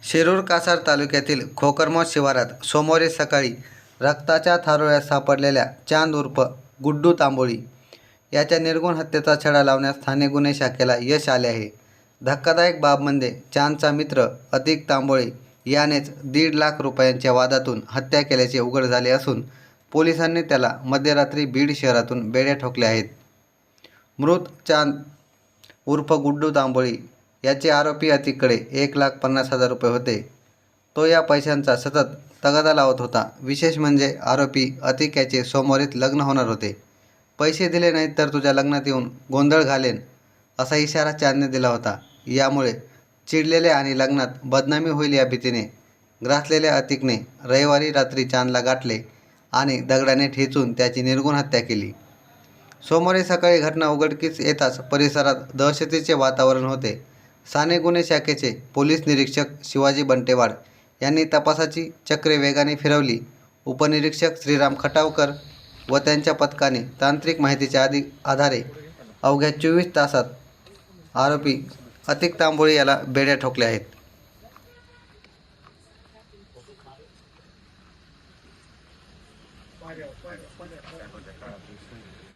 शिरूर कासार तालुक्यातील खोकरमोड शिवारात सोमवारी सकाळी रक्ताच्या थारोळ्यात सापडलेल्या चांद उर्फ गुड्डू तांबोळी याच्या निर्घृण हत्येचा छडा लावण्यास स्थानिक गुन्हे शाखेला यश आले आहे. धक्कादायक बाब म्हणजे चांदचा मित्र अतिक तांबोळी यानेच 1.5 लाख रुपयांच्या वादातून हत्या केल्याचे उघड झाले असून पोलिसांनी त्याला मध्यरात्री बीड शहरातून बेड्या ठोकल्या आहेत. मृत चांद उर्फ गुड्डू तांबोळी याचे आरोपी अतिककडे 1,50,000 रुपये होते. तो या पैशांचा सतत तगादा लावत होता. विशेष म्हणजे आरोपी अतिक याचे सोमवारीच लग्न होणार होते. पैसे दिले नाहीत तर तुझ्या लग्नात येऊन गोंधळ घालेन असा इशारा चांदने दिला होता. यामुळे चिडलेले आणि लग्नात बदनामी होईल या भीतीने ग्रासलेल्या अतिकने रविवारी रात्री चांदला गाठले आणि दगडाने ठेचून त्याची निर्घृण हत्या केली. सोमवारी सकाळी घटना उघडकीस येताच परिसरात दहशतीचे वातावरण होते. स्थानिक गुन्हे शाखेचे पोलीस निरीक्षक शिवाजी बंटेवाड यांनी तपासाची चक्रे वेगाने फिरवली. उपनिरीक्षक श्रीराम खटावकर व त्यांच्या पथकाने तांत्रिक माहितीच्या आधारे अवघ्या 24 तासात आरोपी अतिक तांबोळी याला बेड्या ठोकल्या आहेत.